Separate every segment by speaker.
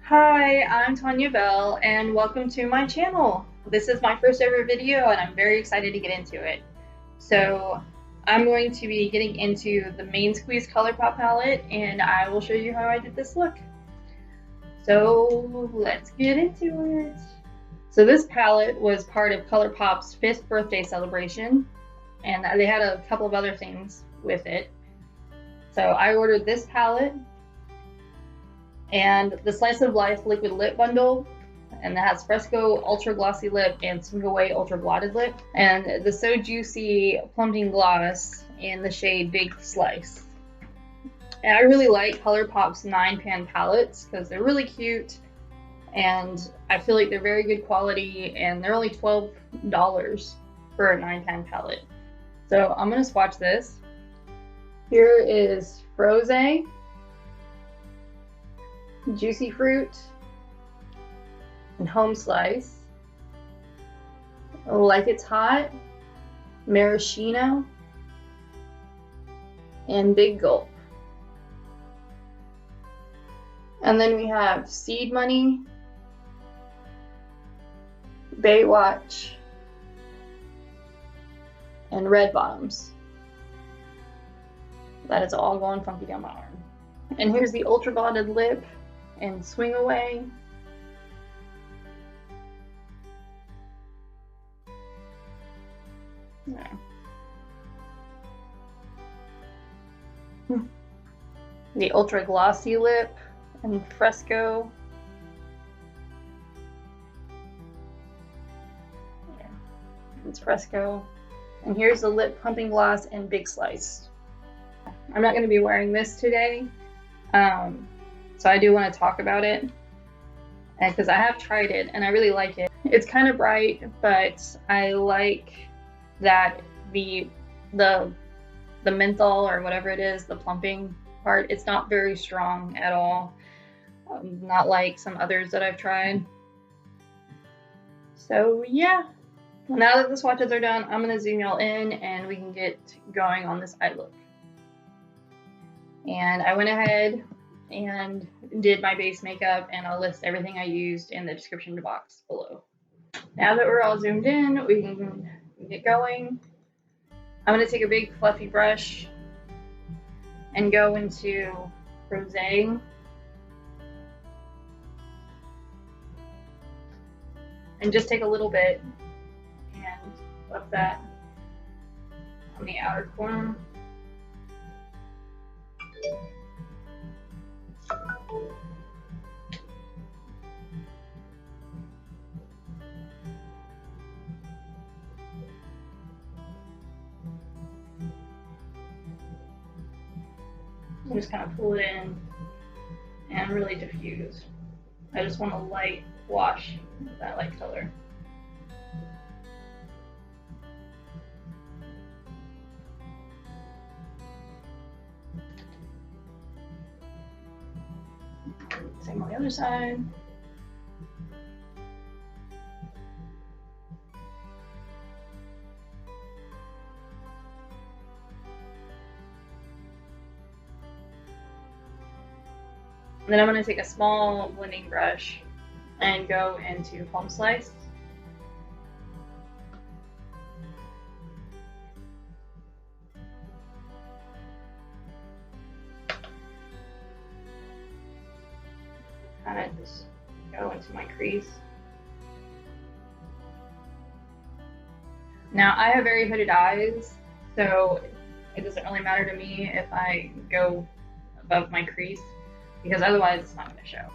Speaker 1: Hi, I'm Tanya Bell, and welcome to my channel. This is my first ever video, and I'm very excited to get into it. So, I'm going to be getting into the Main Squeeze Colourpop palette, and I will show you how I did this look. So, let's get into it. So this palette was part of Colourpop's 5th birthday celebration, and they had a couple of other things with it. So I ordered this palette and the Slice of Life liquid lip bundle, and that has Fresco ultra glossy lip and Swing Away ultra blotted lip, and the So Juicy plumping gloss in the shade Big Slice. And I really like Colourpop's 9-pan palettes because they're really cute, and I feel like they're very good quality, and they're only $12 for a 9-pan palette. So I'm gonna swatch this. Here is Froze, Juicy Fruit, and Home Slice, Like It's Hot, Maraschino, and Big Gulp. And then we have Seed Money, Baywatch, and Red Bottoms. That is all going funky down my arm. And here's the ultra blotted lip and Swing Away. Yeah. The ultra glossy lip and Fresco. Yeah, it's Fresco. And here's the lip pumping gloss and Big Slice. I'm not going to be wearing this today, so I do want to talk about it because I have tried it and I really like it. It's kind of bright, but I like that the menthol or whatever it is, the plumping part, it's not very strong at all, not like some others that I've tried. So yeah, now that the swatches are done, I'm going to zoom y'all in and we can get going on this eye look. And I went ahead and did my base makeup, and I'll list everything I used in the description box below. Now that we're all zoomed in, we can get going. I'm going to take a big fluffy brush and go into Rosé. And just take a little bit and put that on the outer corner. And just kind of pull it in and really diffuse. I just want a light wash with that light color. Same on the other side. And then I'm going to take a small blending brush and go into Home Slice. Kind of just go into my crease. Now I have very hooded eyes, so it doesn't really matter to me if I go above my crease, because otherwise it's not going to show.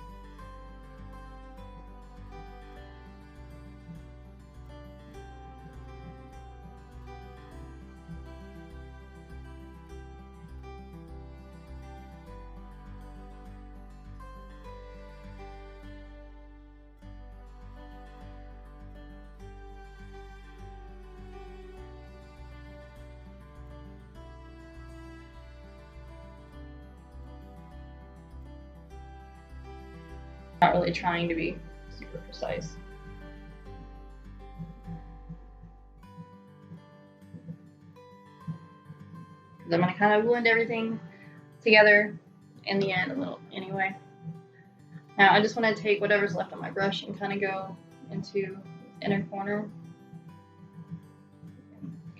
Speaker 1: Not really trying to be super precise. I'm going to kind of blend everything together in the end a little anyway. Now I just want to take whatever's left on my brush and kind of go into the inner corner.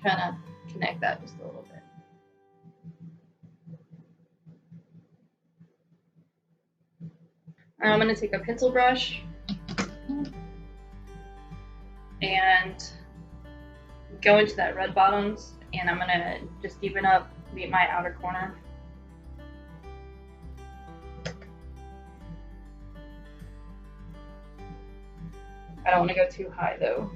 Speaker 1: Kind of connect that just a little bit. I'm going to take a pencil brush and go into that red bottoms, and I'm going to just deepen up my outer corner. I don't want to go too high though.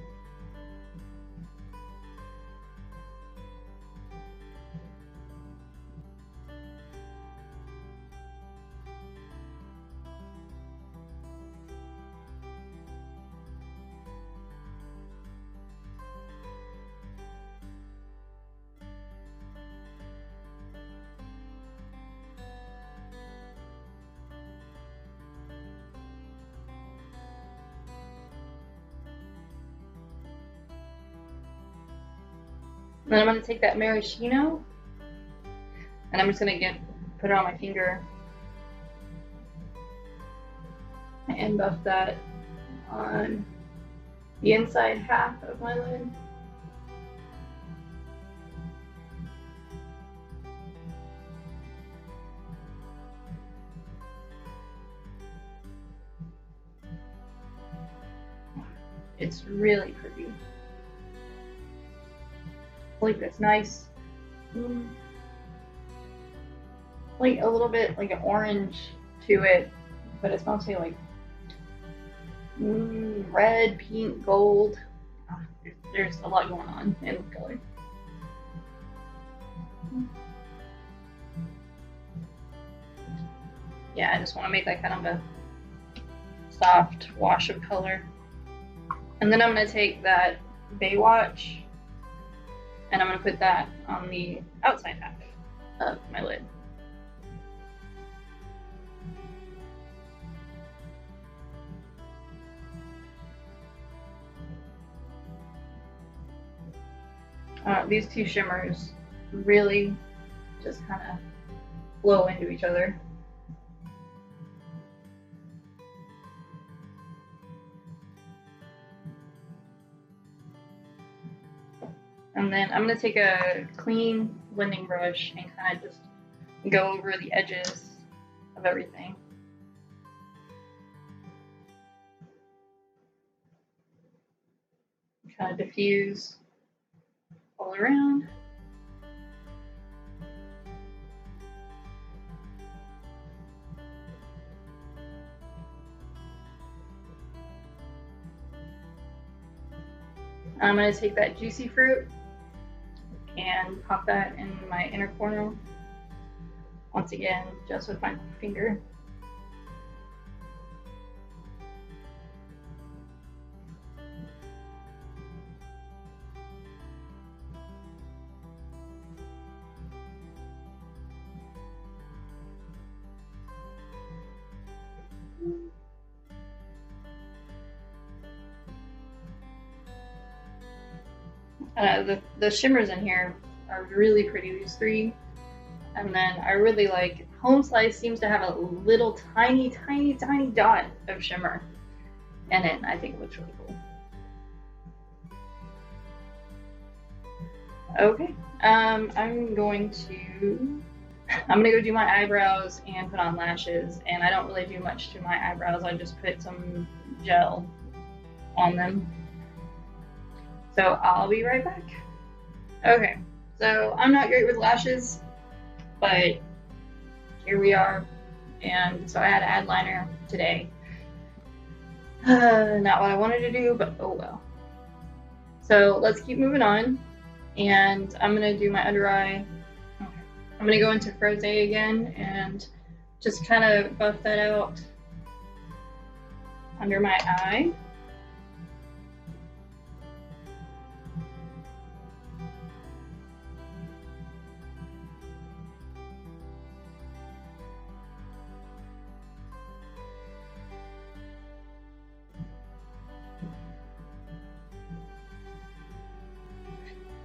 Speaker 1: Then I'm going to take that maraschino and I'm just going to put it on my finger and buff that on the inside half of my lid. It's really pretty. Like this nice, like a little bit like an orange to it, but it's mostly like red, pink, gold. There's a lot going on in the color. Yeah, I just want to make that kind of a soft wash of color. And then I'm going to take that Baywatch and I'm going to put that on the outside half of my lid. These two shimmers really just kind of flow into each other. And then I'm going to take a clean blending brush and kind of just go over the edges of everything. Kind of diffuse all around. I'm going to take that Juicy Fruit and pop that in my inner corner. Once again, just with my finger. The shimmers in here are really pretty, these three. And then I really like Home Slice seems to have a little tiny dot of shimmer in it, and I think it looks really cool. Okay, I'm gonna go do my eyebrows and put on lashes, and I don't really do much to my eyebrows. I just put some gel on them. So I'll be right back. Okay, so I'm not great with lashes, but here we are. And so I had to add liner today. Not what I wanted to do, but oh well. So let's keep moving on. And I'm gonna do my under eye. Okay. I'm gonna go into Froze again and just kind of buff that out under my eye.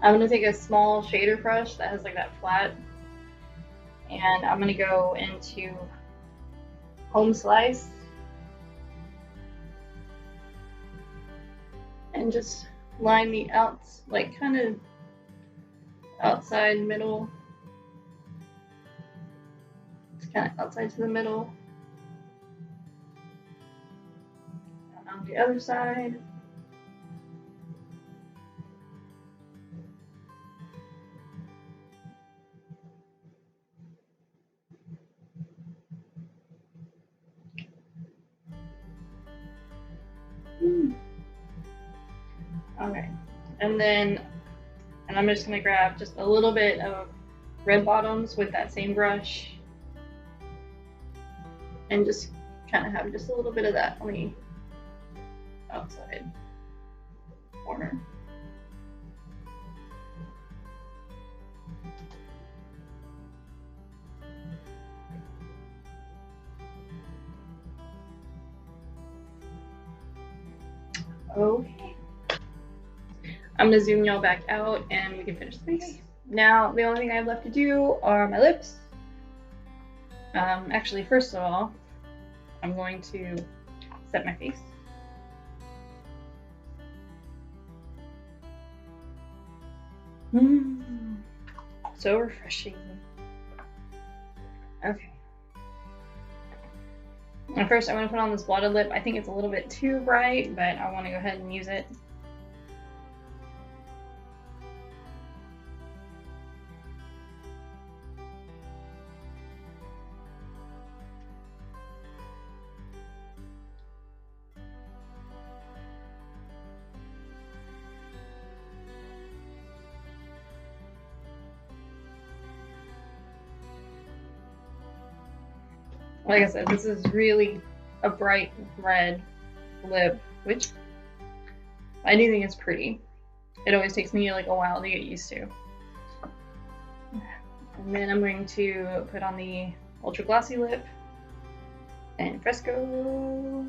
Speaker 1: I'm going to take a small shader brush that has like that flat, and I'm going to go into Home Slice and just line the outs, like kind of outside middle. It's kind of outside to the middle. And on the other side. Okay, and I'm just gonna grab just a little bit of red bottoms with that same brush and just kind of have just a little bit of that on the outside corner. Okay. I'm gonna zoom y'all back out and we can finish the face. Now, the only thing I have left to do are my lips. Actually, first of all, I'm going to set my face. So refreshing. Okay. And first, I want to put on this blotted lip. I think it's a little bit too bright, but I want to go ahead and use it. Like I said, this is really a bright red lip, which I do think is pretty. It always takes me like a while to get used to. And then I'm going to put on the Ultra Glossy lip and Fresco.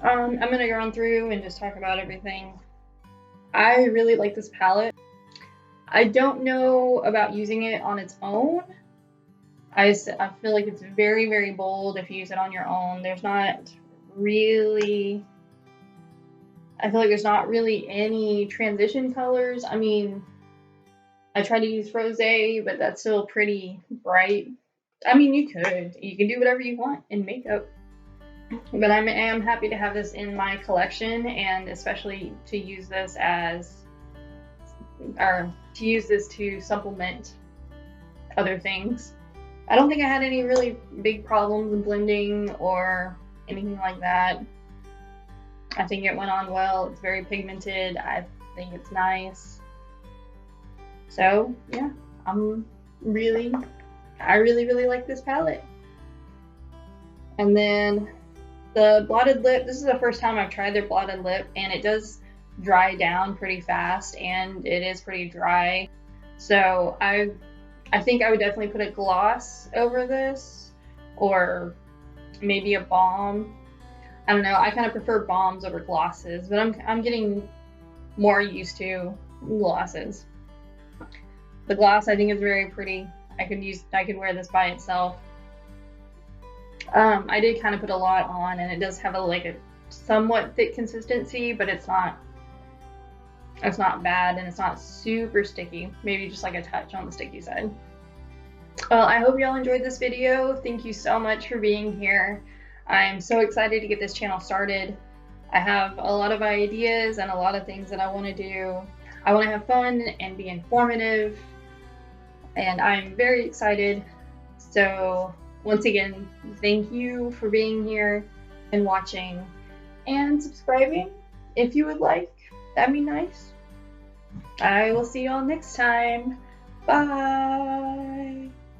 Speaker 1: I'm gonna go on through and just talk about everything. I really like this palette. I don't know about using it on its own. I feel like it's very, very bold if you use it on your own. There's not really, I feel like there's not really any transition colors. I mean, I tried to use Rosé, but that's still pretty bright. I mean, you can do whatever you want in makeup. But I am happy to have this in my collection, and especially to use this to supplement other things. I don't think I had any really big problems in blending or anything like that. I think it went on well. It's very pigmented. I think it's nice. So yeah, I really like this palette. And then the blotted lip, this is the first time I've tried their blotted lip, and it does dry down pretty fast, and it is pretty dry. So I think I would definitely put a gloss over this, or maybe a balm. I don't know, I kind of prefer balms over glosses, but I'm getting more used to glosses. The gloss I think is very pretty. I could wear this by itself. I did kind of put a lot on, and it does have a somewhat thick consistency, but it's not bad, and it's not super sticky. Maybe just like a touch on the sticky side. Well, I hope y'all enjoyed this video. Thank you so much for being here. I'm so excited to get this channel started. I have a lot of ideas and a lot of things that I want to do. I want to have fun and be informative, and I'm very excited. So once again, thank you for being here and watching and subscribing if you would like. That'd be nice. I will see y'all next time. Bye.